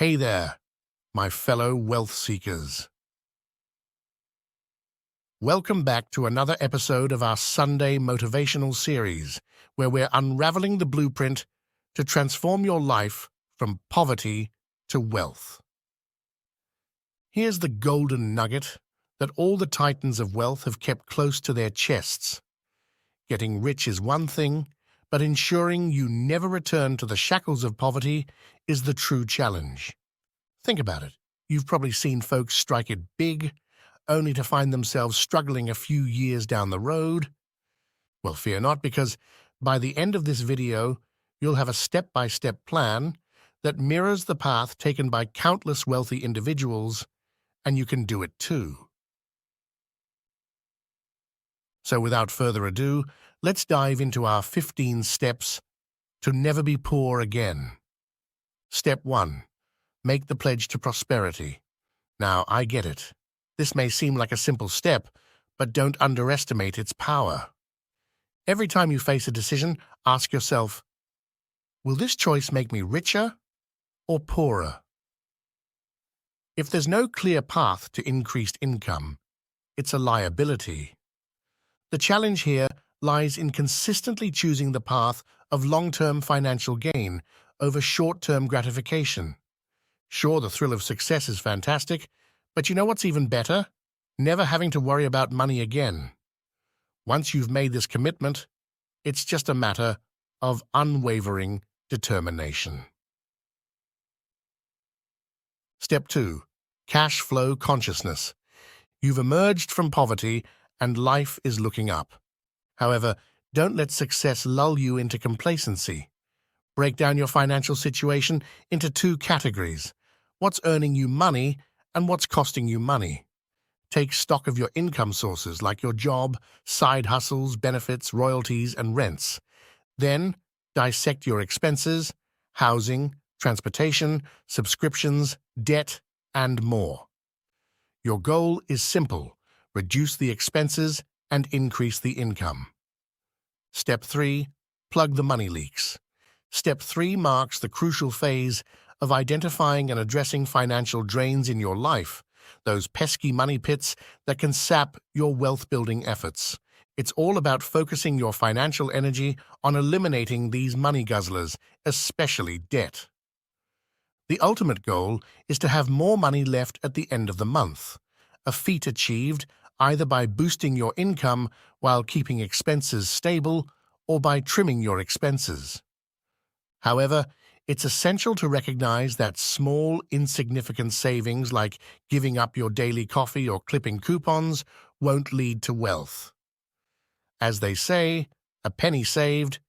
Hey there, my fellow wealth seekers. Welcome back to another episode of our Sunday motivational series, where we're unraveling the blueprint to transform your life from poverty to wealth. Here's the golden nugget that all the titans of wealth have kept close to their chests. Getting rich is one thing, but ensuring you never return to the shackles of poverty is the true challenge. Think about it. You've probably seen folks strike it big, only to find themselves struggling a few years down the road. Well, fear not, because by the end of this video, you'll have a step-by-step plan that mirrors the path taken by countless wealthy individuals, and you can do it too. So without further ado, let's dive into our 15 steps to never be poor again. Step 1. Make the pledge to prosperity. Now, I get it. This may seem like a simple step, but don't underestimate its power. Every time you face a decision, ask yourself, will this choice make me richer or poorer? If there's no clear path to increased income, it's a liability. The challenge here lies in consistently choosing the path of long-term financial gain over short-term gratification. Sure, the thrill of success is fantastic, but you know what's even better? Never having to worry about money again. Once you've made this commitment, it's just a matter of unwavering determination. Step 2. Cash flow consciousness. You've emerged from poverty and life is looking up. However, don't let success lull you into complacency. Break down your financial situation into two categories: what's earning you money and what's costing you money. Take stock of your income sources like your job, side hustles, benefits, royalties, and rents. Then, dissect your expenses, housing, transportation, subscriptions, debt, and more. Your goal is simple: reduce the expenses and increase the income. Step 3. Plug the money leaks. Step 3 marks the crucial phase of identifying and addressing financial drains in your life, those pesky money pits that can sap your wealth-building efforts. It's all about focusing your financial energy on eliminating these money guzzlers, especially debt. The ultimate goal is to have more money left at the end of the month, a feat achieved either by boosting your income while keeping expenses stable or by trimming your expenses. However, it's essential to recognize that small, insignificant savings like giving up your daily coffee or clipping coupons won't lead to wealth. As they say, a penny saved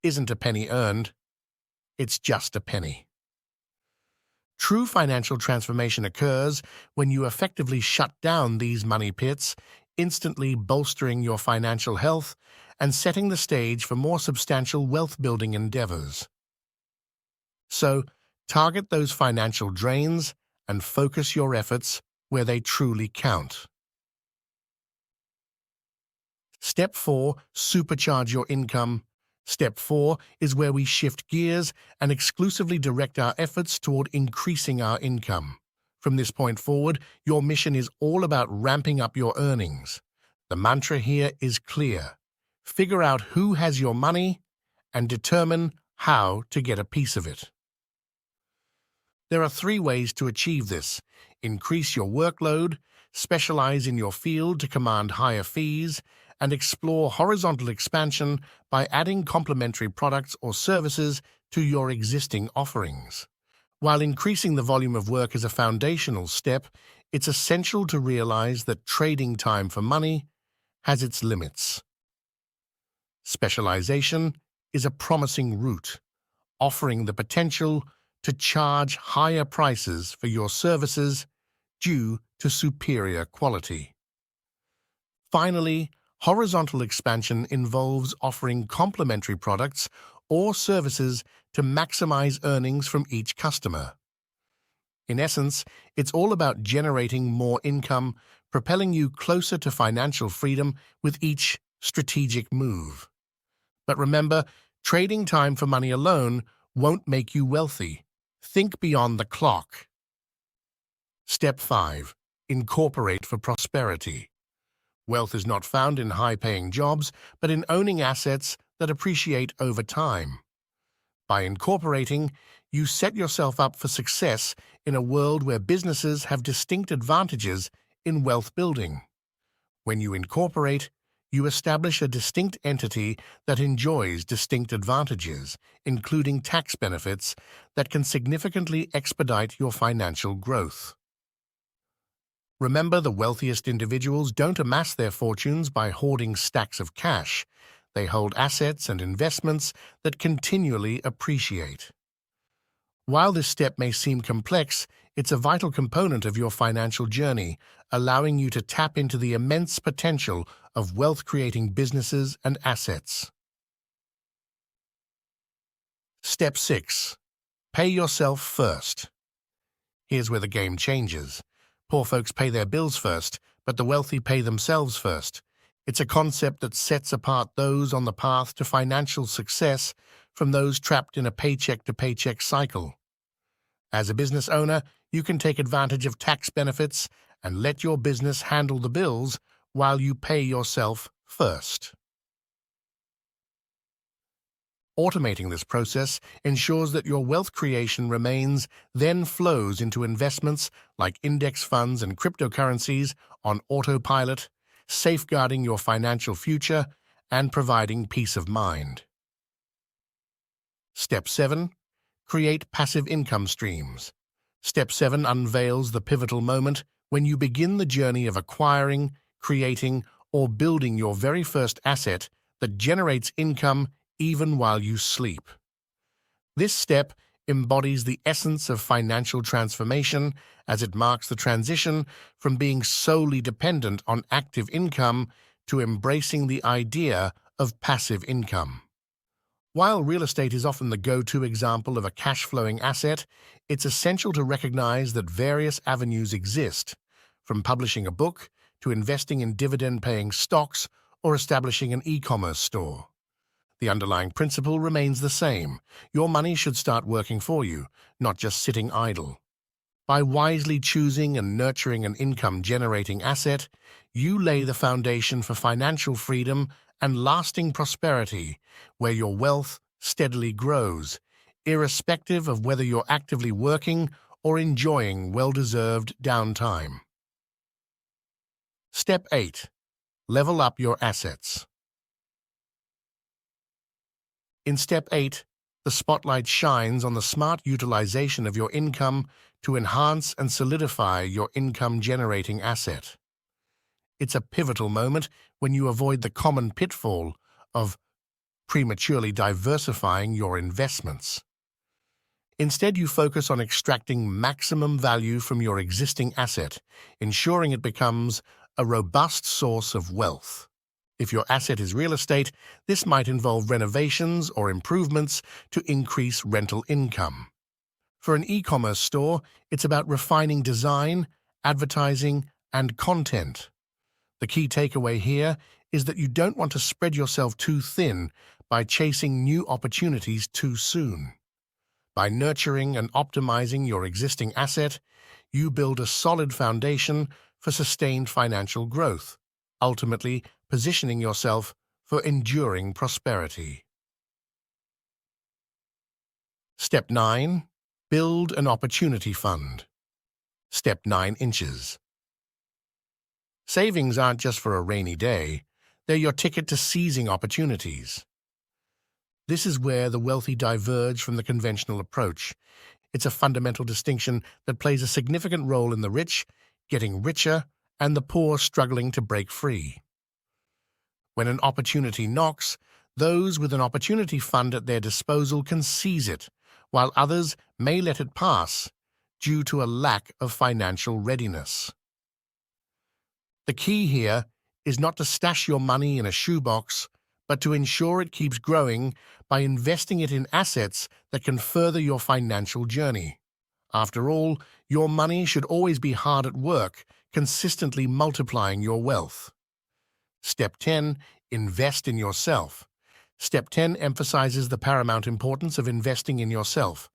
isn't a penny earned, it's just a penny. True financial transformation occurs when you effectively shut down these money pits, instantly bolstering your financial health and setting the stage for more substantial wealth-building endeavors. So, target those financial drains and focus your efforts where they truly count. Step 4. Supercharge your income. Step 4 is where we shift gears and exclusively direct our efforts toward increasing our income. From this point forward, your mission is all about ramping up your earnings. The mantra here is clear: figure out who has your money and determine how to get a piece of it. There are 3 ways to achieve this: increase your workload, specialize in your field to command higher fees, and explore horizontal expansion by adding complementary products or services to your existing offerings. While increasing the volume of work is a foundational step, it's essential to realize that trading time for money has its limits. Specialization is a promising route, offering the potential to charge higher prices for your services due to superior quality. Finally, horizontal expansion involves offering complementary products or services to maximize earnings from each customer. In essence, it's all about generating more income, propelling you closer to financial freedom with each strategic move. But remember, trading time for money alone won't make you wealthy. Think beyond the clock. Step 5. Incorporate for prosperity. Wealth is not found in high-paying jobs, but in owning assets that appreciate over time. By incorporating, you set yourself up for success in a world where businesses have distinct advantages in wealth building. When you incorporate, you establish a distinct entity that enjoys distinct advantages, including tax benefits that can significantly expedite your financial growth. Remember, the wealthiest individuals don't amass their fortunes by hoarding stacks of cash. They hold assets and investments that continually appreciate. While this step may seem complex, it's a vital component of your financial journey, allowing you to tap into the immense potential of wealth-creating businesses and assets. Step 6. Pay yourself first. Here's where the game changes. Poor folks pay their bills first, but the wealthy pay themselves first. It's a concept that sets apart those on the path to financial success from those trapped in a paycheck-to-paycheck cycle. As a business owner, you can take advantage of tax benefits and let your business handle the bills while you pay yourself first. Automating this process ensures that your wealth creation remains, then flows into investments like index funds and cryptocurrencies on autopilot, safeguarding your financial future and providing peace of mind. Step 7. Create passive income streams. Step 7 unveils the pivotal moment when you begin the journey of acquiring, creating, or building your very first asset that generates income even while you sleep. This step embodies the essence of financial transformation as it marks the transition from being solely dependent on active income to embracing the idea of passive income. While real estate is often the go-to example of a cash-flowing asset, it's essential to recognize that various avenues exist, from publishing a book to investing in dividend-paying stocks or establishing an e-commerce store. The underlying principle remains the same. Your money should start working for you, not just sitting idle. By wisely choosing and nurturing an income-generating asset, you lay the foundation for financial freedom and lasting prosperity, where your wealth steadily grows, irrespective of whether you're actively working or enjoying well-deserved downtime. Step 8. Level up your assets. In Step 8, the spotlight shines on the smart utilization of your income to enhance and solidify your income-generating asset. It's a pivotal moment when you avoid the common pitfall of prematurely diversifying your investments. Instead, you focus on extracting maximum value from your existing asset, ensuring it becomes a robust source of wealth. If your asset is real estate, this might involve renovations or improvements to increase rental income. For an e-commerce store, it's about refining design, advertising, and content. The key takeaway here is that you don't want to spread yourself too thin by chasing new opportunities too soon. By nurturing and optimizing your existing asset, you build a solid foundation for sustained financial growth, ultimately positioning yourself for enduring prosperity. Step 9. Build an opportunity fund. Step 9 inches. Savings aren't just for a rainy day, they're your ticket to seizing opportunities. This is where the wealthy diverge from the conventional approach. It's a fundamental distinction that plays a significant role in the rich getting richer and the poor struggling to break free. When an opportunity knocks, those with an opportunity fund at their disposal can seize it, while others may let it pass due to a lack of financial readiness. The key here is not to stash your money in a shoebox, but to ensure it keeps growing by investing it in assets that can further your financial journey. After all, your money should always be hard at work, consistently multiplying your wealth. Step 10. Invest in yourself. Step 10 emphasizes the paramount importance of investing in yourself.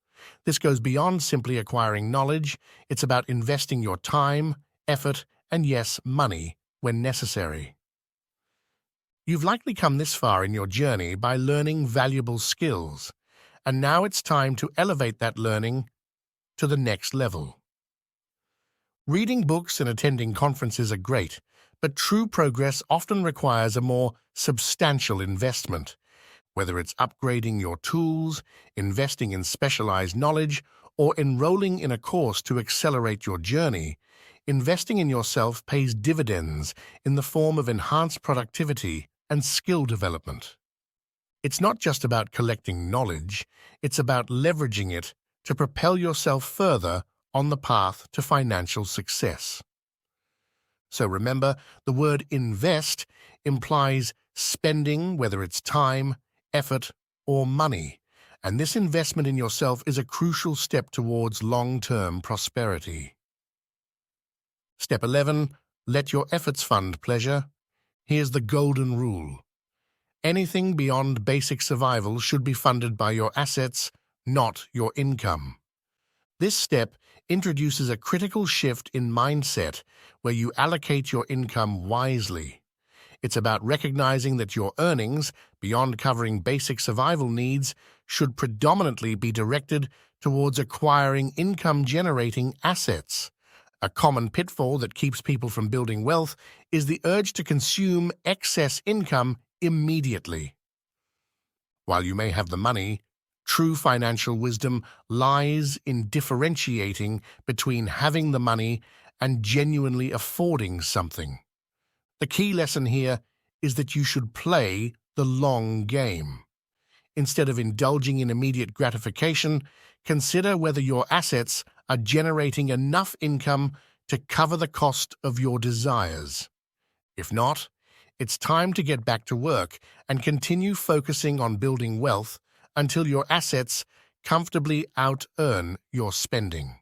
This goes beyond simply acquiring knowledge. It's about investing your time, effort, and yes, money when necessary. You've likely come this far in your journey by learning valuable skills, and now it's time to elevate that learning to the next level. Reading books and attending conferences are great, but true progress often requires a more substantial investment. Whether it's upgrading your tools, investing in specialized knowledge, or enrolling in a course to accelerate your journey, investing in yourself pays dividends in the form of enhanced productivity and skill development. It's not just about collecting knowledge, it's about leveraging it to propel yourself further on the path to financial success. So remember, the word invest implies spending, whether it's time, effort, or money, and this investment in yourself is a crucial step towards long-term prosperity. Step 11. Let your efforts fund pleasure. Here's the golden rule. Anything beyond basic survival should be funded by your assets, not your income. This step introduces a critical shift in mindset where you allocate your income wisely. It's about recognizing that your earnings, beyond covering basic survival needs, should predominantly be directed towards acquiring income-generating assets. A common pitfall that keeps people from building wealth is the urge to consume excess income immediately. While you may have the money, true financial wisdom lies in differentiating between having the money and genuinely affording something. The key lesson here is that you should play the long game. Instead of indulging in immediate gratification, consider whether your assets are generating enough income to cover the cost of your desires. If not, it's time to get back to work and continue focusing on building wealth until your assets comfortably out-earn your spending.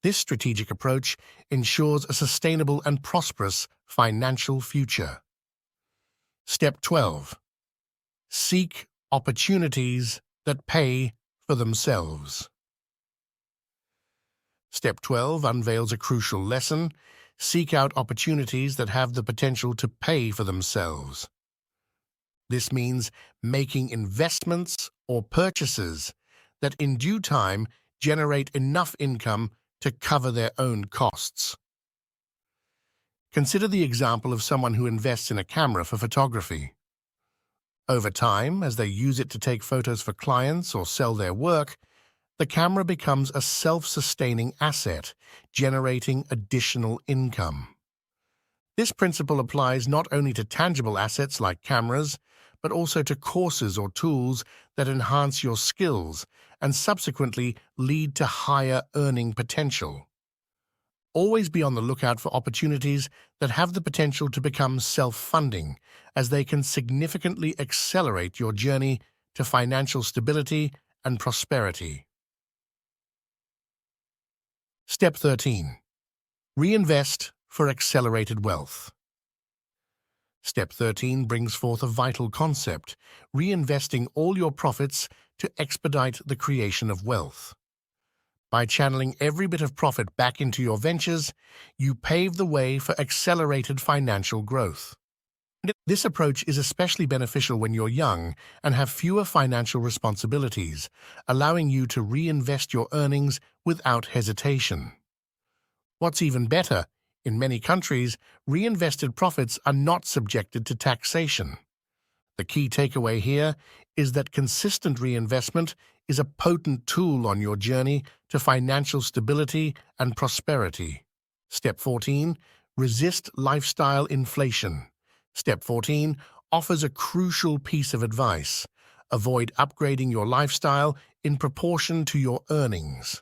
This strategic approach ensures a sustainable and prosperous financial future. Step 12. Seek opportunities that pay for themselves. Step 12 unveils a crucial lesson. Seek out opportunities that have the potential to pay for themselves. This means making investments or purchases that in due time generate enough income to cover their own costs. Consider the example of someone who invests in a camera for photography. Over time, as they use it to take photos for clients or sell their work, the camera becomes a self-sustaining asset, generating additional income. This principle applies not only to tangible assets like cameras, but also to courses or tools that enhance your skills and subsequently lead to higher earning potential. Always be on the lookout for opportunities that have the potential to become self-funding, as they can significantly accelerate your journey to financial stability and prosperity. Step 13. Reinvest for accelerated wealth. Step 13 brings forth a vital concept, reinvesting all your profits to expedite the creation of wealth. By channeling every bit of profit back into your ventures, you pave the way for accelerated financial growth. This approach is especially beneficial when you're young and have fewer financial responsibilities, allowing you to reinvest your earnings without hesitation. What's even better, in many countries, reinvested profits are not subjected to taxation. The key takeaway here is that consistent reinvestment is a potent tool on your journey to financial stability and prosperity. Step 14. Resist lifestyle inflation. Step 14 offers a crucial piece of advice. Avoid upgrading your lifestyle in proportion to your earnings.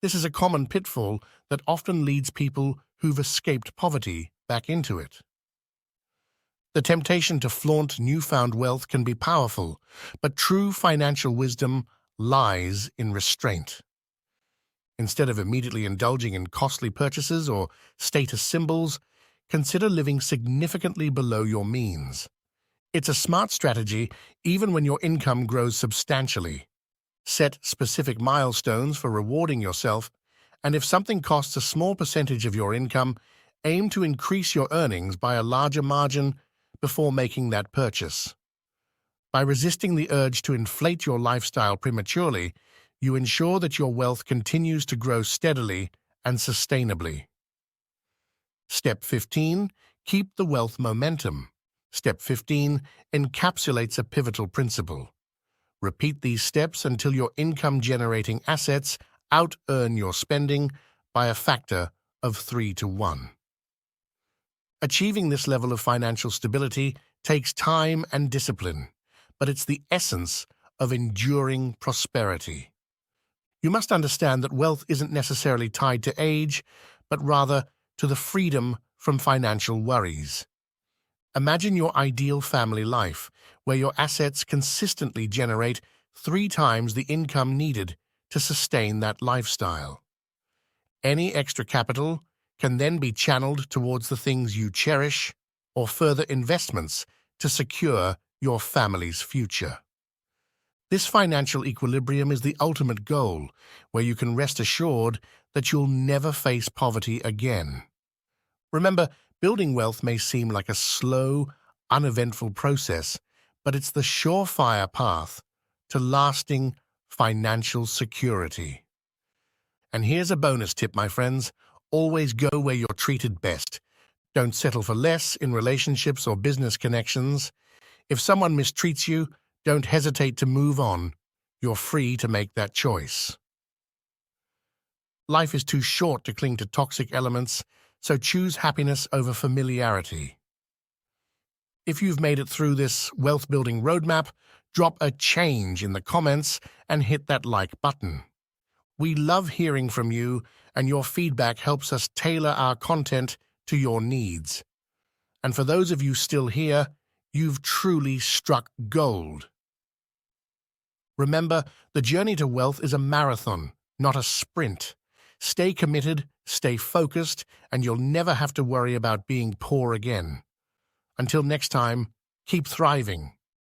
This is a common pitfall that often leads people who've escaped poverty back into it. The temptation to flaunt newfound wealth can be powerful, but true financial wisdom lies in restraint. Instead of immediately indulging in costly purchases or status symbols, consider living significantly below your means. It's a smart strategy even when your income grows substantially. Set specific milestones for rewarding yourself, and if something costs a small percentage of your income, aim to increase your earnings by a larger margin before making that purchase. By resisting the urge to inflate your lifestyle prematurely, you ensure that your wealth continues to grow steadily and sustainably. Step 15. Keep the wealth momentum. Step 15 encapsulates a pivotal principle. Repeat these steps until your income-generating assets out-earn your spending by a factor of 3 to 1. Achieving this level of financial stability takes time and discipline, but it's the essence of enduring prosperity. You must understand that wealth isn't necessarily tied to age, but rather to the freedom from financial worries. Imagine your ideal family life, where your assets consistently generate 3 times the income needed to sustain that lifestyle. Any extra capital can then be channeled towards the things you cherish or further investments to secure your family's future. This financial equilibrium is the ultimate goal, where you can rest assured that you'll never face poverty again. Remember, building wealth may seem like a slow, uneventful process, but it's the surefire path to lasting financial security. And here's a bonus tip, my friends. Always go where you're treated best. Don't settle for less in relationships or business connections. If someone mistreats you, don't hesitate to move on. You're free to make that choice. Life is too short to cling to toxic elements, so choose happiness over familiarity. If you've made it through this wealth-building roadmap, drop a change in the comments and hit that like button. We love hearing from you, and your feedback helps us tailor our content to your needs. And for those of you still here, you've truly struck gold. Remember, the journey to wealth is a marathon, not a sprint. Stay committed, stay focused, and you'll never have to worry about being poor again. Until next time, keep thriving.